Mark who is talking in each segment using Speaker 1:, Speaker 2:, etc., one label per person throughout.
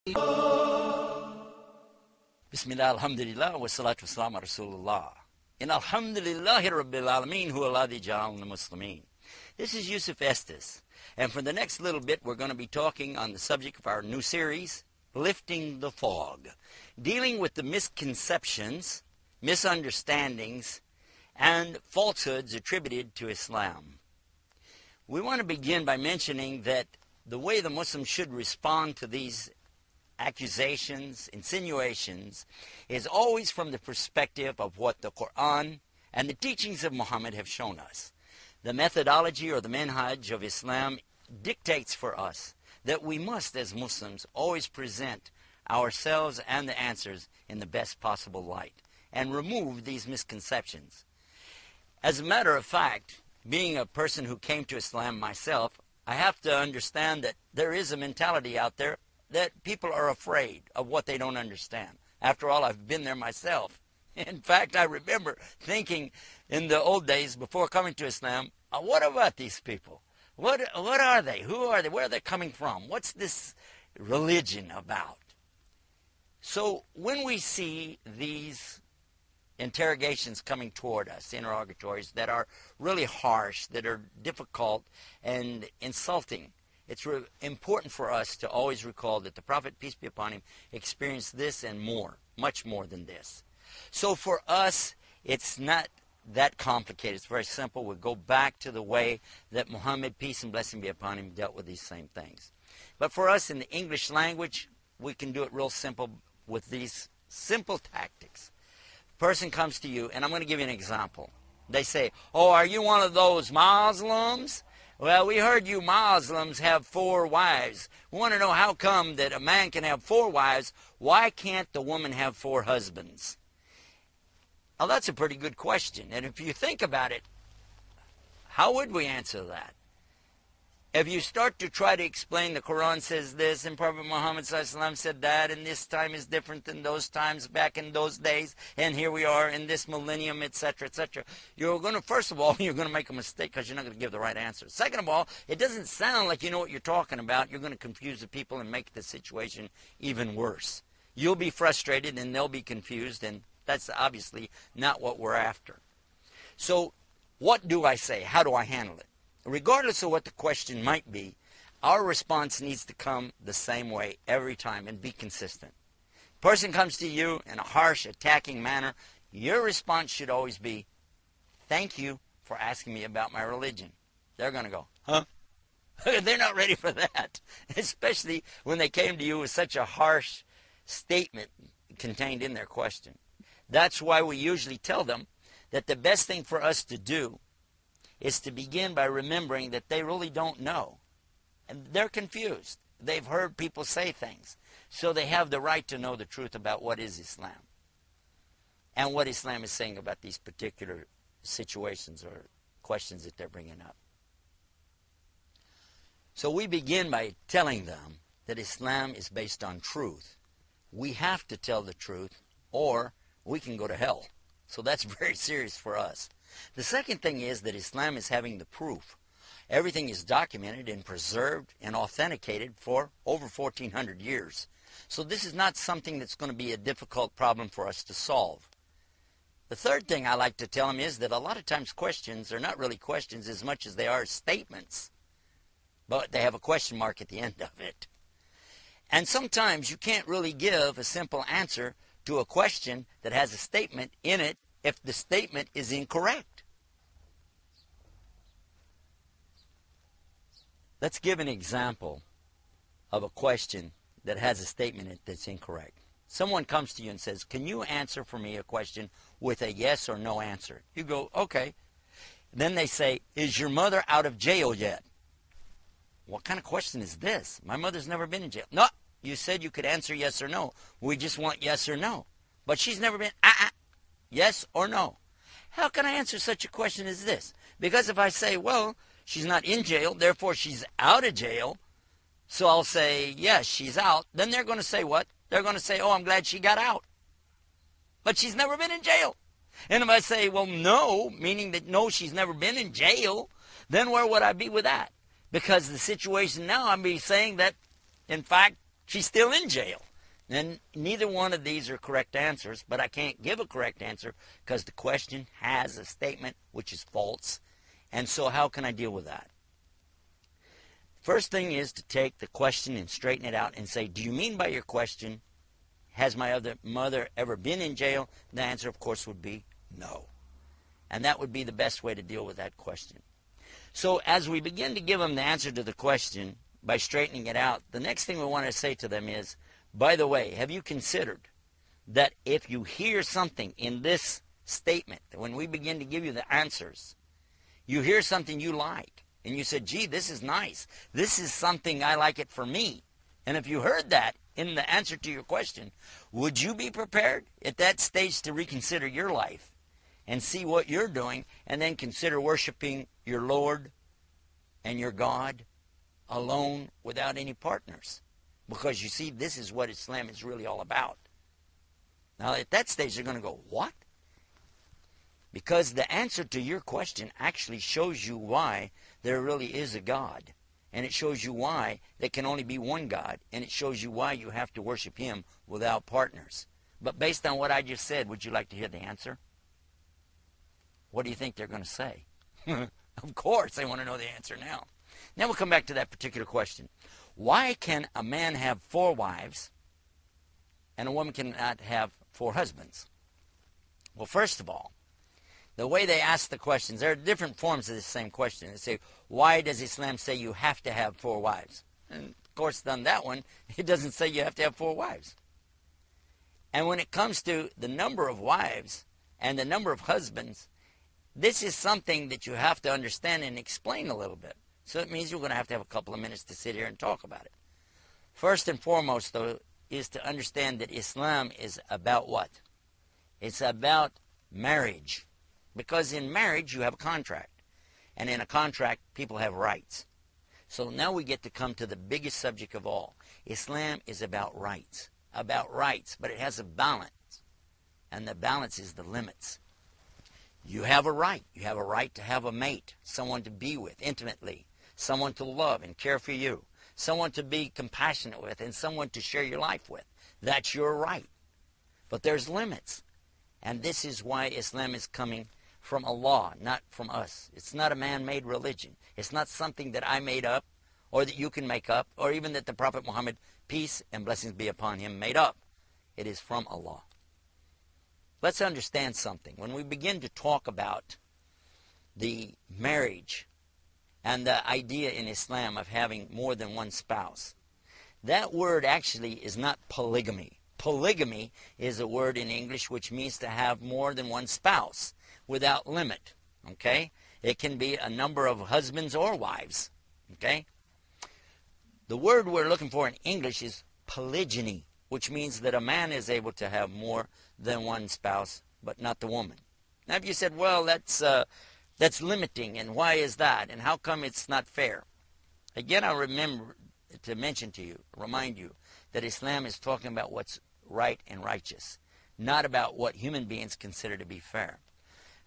Speaker 1: Bismillah, alhamdulillah, wa salatu wassalam ala Rasulullah. In alhamdulillahi rabbil alameen, huwa alladhi ja'alna muslimin. This is Yusuf Estes, and for the next little bit we're going to be talking on the subject of our new series, Lifting the Fog, dealing with the misconceptions, misunderstandings, and falsehoods attributed to Islam. We want to begin by mentioning that the way the Muslims should respond to these accusations, insinuations, is always from the perspective of what the Quran and the teachings of Muhammad have shown us. The methodology or the manhaj of Islam dictates for us that we must, as Muslims, always present ourselves and the answers in the best possible light and remove these misconceptions. As a matter of fact, being a person who came to Islam myself, I have to understand that there is a mentality out there that people are afraid of what they don't understand. After all, I've been there myself. In fact, I remember thinking in the old days before coming to Islam, what about these people? What are they? Who are they? Where are they coming from? What's this religion about? So when we see these interrogations coming toward us, interrogatories that are really harsh, that are difficult and insulting, it's important for us to always recall that the Prophet, peace be upon him, experienced this and more, much more than this. So for us, it's not that complicated. It's very simple. We go back to the way that Muhammad, peace and blessing be upon him, dealt with these same things. But for us in the English language, we can do it real simple with these simple tactics. A person comes to you, and I'm going to give you an example. They say, "Oh, are you one of those Muslims? Well, we heard you Muslims have 4 wives. We want to know how come that a man can have 4 wives. Why can't the woman have 4 husbands?" Well, that's a pretty good question. And if you think about it, how would we answer that? If you start to try to explain the Quran says this, and Prophet Muhammad ﷺ said that, and this time is different than those times back in those days, and here we are in this millennium, etc., etc., you're going to, first of all, you're going to make a mistake because you're not going to give the right answer. Second of all, it doesn't sound like you know what you're talking about. You're going to confuse the people and make the situation even worse. You'll be frustrated and they'll be confused, and that's obviously not what we're after. So what do I say? How do I handle it? Regardless of what the question might be, our response needs to come the same way every time and be consistent. Person comes to you in a harsh, attacking manner, your response should always be, "Thank you for asking me about my religion." They're going to go, "Huh?" They're not ready for that, especially when they came to you with such a harsh statement contained in their question. That's why we usually tell them that the best thing for us to do is to begin by remembering that they really don't know. And they're confused. They've heard people say things. So they have the right to know the truth about what is Islam and what Islam is saying about these particular situations or questions that they're bringing up. So we begin by telling them that Islam is based on truth. We have to tell the truth or we can go to hell. So that's very serious for us. The second thing is that Islam is having the proof. Everything is documented and preserved and authenticated for over 1,400 years. So this is not something that's going to be a difficult problem for us to solve. The third thing I like to tell them is that a lot of times questions are not really questions as much as they are statements. But they have a question mark at the end of it. And sometimes you can't really give a simple answer to a question that has a statement in it if the statement is incorrect. Let's give an example of a question that has a statement in it that's incorrect. Someone comes to you and says, "Can you answer for me a question with a yes or no answer?" You go, "Okay." Then they say, "Is your mother out of jail yet?" What kind of question is this? My mother's never been in jail. No, you said you could answer yes or no. We just want yes or no. But she's never been, yes or no. How can I answer such a question as this? Because if I say, well, she's not in jail, therefore she's out of jail, so I'll say, yes, she's out, then they're going to say what? They're going to say, "Oh, I'm glad she got out." But she's never been in jail. And if I say, well, no, meaning that no, she's never been in jail, then where would I be with that? Because the situation now, I'm saying that, in fact, She's still in jail. And neither one of these are correct answers, but I can't give a correct answer because the question has a statement which is false. And so how can I deal with that? First thing is to take the question and straighten it out and say, do you mean by your question, has my other mother ever been in jail? The answer, of course, would be no. And that would be the best way to deal with that question. So as we begin to give them the answer to the question by straightening it out, the next thing we want to say to them is, by the way, have you considered that if you hear something in this statement, that when we begin to give you the answers, you hear something you like, and you said, gee, this is nice. This is something I like it for me. And if you heard that in the answer to your question, would you be prepared at that stage to reconsider your life and see what you're doing and then consider worshiping your Lord and your God alone without any partners? Because you see, this is what Islam is really all about. Now, at that stage, you're going to go, what? Because the answer to your question actually shows you why there really is a God. And it shows you why there can only be one God. And it shows you why you have to worship Him without partners. But based on what I just said, would you like to hear the answer? What do you think they're going to say? Of course, they want to know the answer now. Now we'll come back to that particular question. Why can a man have 4 wives and a woman cannot have 4 husbands? Well, first of all, the way they ask the questions, there are different forms of the same question. They say, why does Islam say you have to have 4 wives? And of course, on that one, it doesn't say you have to have 4 wives. And when it comes to the number of wives and the number of husbands, this is something that you have to understand and explain a little bit. So it means you're going to have a couple of minutes to sit here and talk about it. First and foremost, though, is to understand that Islam is about what? It's about marriage. Because in marriage, you have a contract. And in a contract, people have rights. So now we get to come to the biggest subject of all. Islam is about rights. But it has a balance. And the balance is the limits. You have a right. You have a right to have a mate, someone to be with intimately, someone to love and care for you, someone to be compassionate with, and someone to share your life with. That's your right. But there's limits. And this is why Islam is coming from Allah, not from us. It's not a man-made religion. It's not something that I made up or that you can make up or even that the Prophet Muhammad, peace and blessings be upon him, made up. It is from Allah. Let's understand something. When we begin to talk about the marriage and the idea in Islam of having more than one spouse, that word actually is not polygamy. Polygamy is a word in English which means to have more than one spouse without limit, okay? It can be a number of husbands or wives, okay? The word we're looking for in English is polygyny, which means that a man is able to have more than one spouse, but not the woman. Now, if you said, well, that's limiting, and why is that, and how come it's not fair? Again, I remember to mention to you, remind you, that Islam is talking about what's right and righteous, not about what human beings consider to be fair.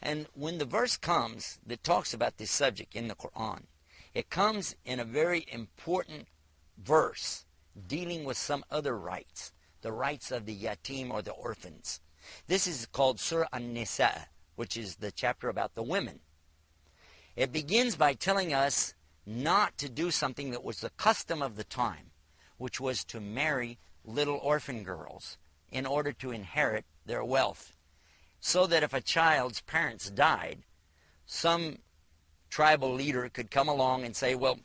Speaker 1: And when the verse comes that talks about this subject in the Quran, it comes in a very important verse dealing with some other rights, the rights of the yatim or the orphans. This is called Surah An-Nisa, which is the chapter about the women. It begins by telling us not to do something that was the custom of the time, which was to marry little orphan girls in order to inherit their wealth. So that if a child's parents died, some tribal leader could come along and say, well,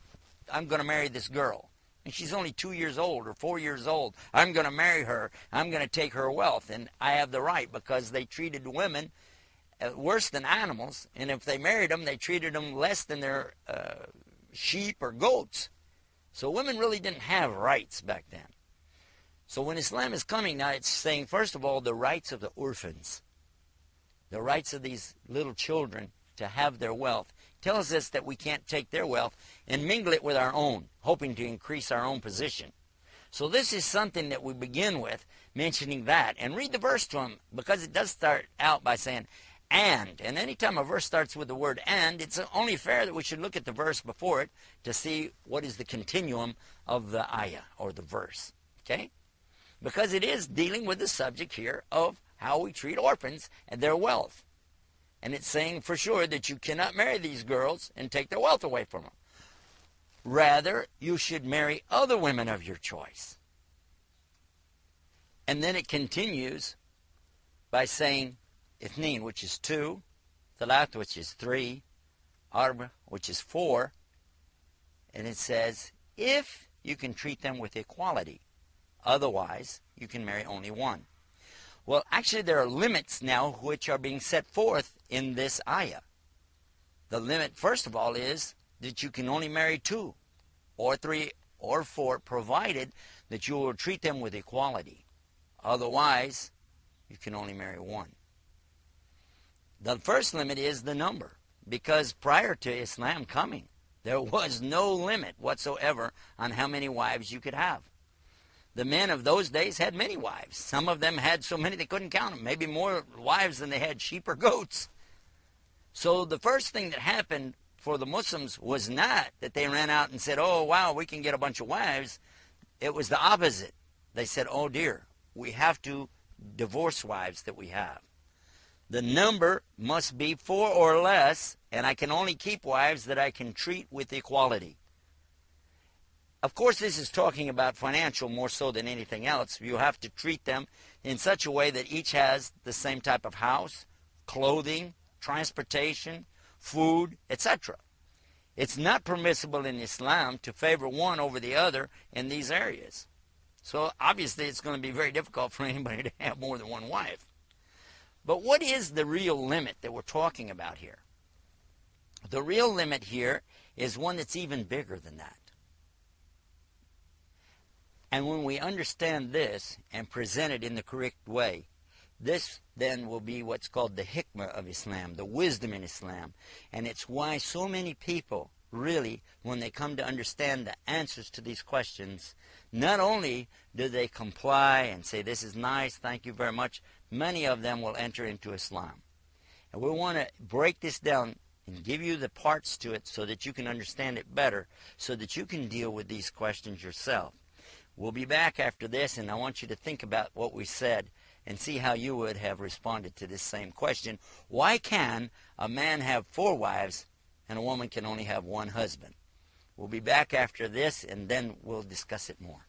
Speaker 1: I'm going to marry this girl. And she's only 2 years old or 4 years old. I'm going to marry her. I'm going to take her wealth. And I have the right because they treated women worse than animals. And if they married them, they treated them less than their sheep or goats. So women really didn't have rights back then. So when Islam is coming now, it's saying, first of all, the rights of the orphans, the rights of these little children to have their wealth, tells us that we can't take their wealth and mingle it with our own, hoping to increase our own position. So this is something that we begin with, mentioning that. And read the verse to them, because it does start out by saying, and anytime a verse starts with the word and, it's only fair that we should look at the verse before it to see what is the continuum of the ayah or the verse. Okay? Because it is dealing with the subject here of how we treat orphans and their wealth. And it's saying for sure that you cannot marry these girls and take their wealth away from them. Rather, you should marry other women of your choice. And then it continues by saying, Ithnin, which is 2, Thalat, which is 3, Arba, which is 4. And it says, if you can treat them with equality. Otherwise, you can marry only 1. Well, actually, there are limits now which are being set forth in this ayah. The limit, first of all, is that you can only marry 2 or 3 or 4, provided that you will treat them with equality. Otherwise, you can only marry 1. The first limit is the number, because prior to Islam coming, there was no limit whatsoever on how many wives you could have. The men of those days had many wives. Some of them had so many they couldn't count them, maybe more wives than they had sheep or goats. So the first thing that happened for the Muslims was not that they ran out and said, oh, wow, we can get a bunch of wives. It was the opposite. They said, oh, dear, we have to divorce wives that we have. The number must be 4 or less, and I can only keep wives that I can treat with equality. Of course, this is talking about financial more so than anything else. You have to treat them in such a way that each has the same type of house, clothing, transportation, food, etc. It's not permissible in Islam to favor one over the other in these areas. So obviously it's going to be very difficult for anybody to have more than 1 wife. But what is the real limit that we're talking about here? The real limit here is one that's even bigger than that. And when we understand this and present it in the correct way, this then will be what's called the hikmah of Islam, the wisdom in Islam. And it's why so many people really, when they come to understand the answers to these questions, not only do they comply and say, this is nice, thank you very much, many of them will enter into Islam. And we want to break this down and give you the parts to it so that you can understand it better, so that you can deal with these questions yourself. We'll be back after this, and I want you to think about what we said and see how you would have responded to this same question. Why can a man have 4 wives and a woman can only have 1 husband? We'll be back after this, and then we'll discuss it more.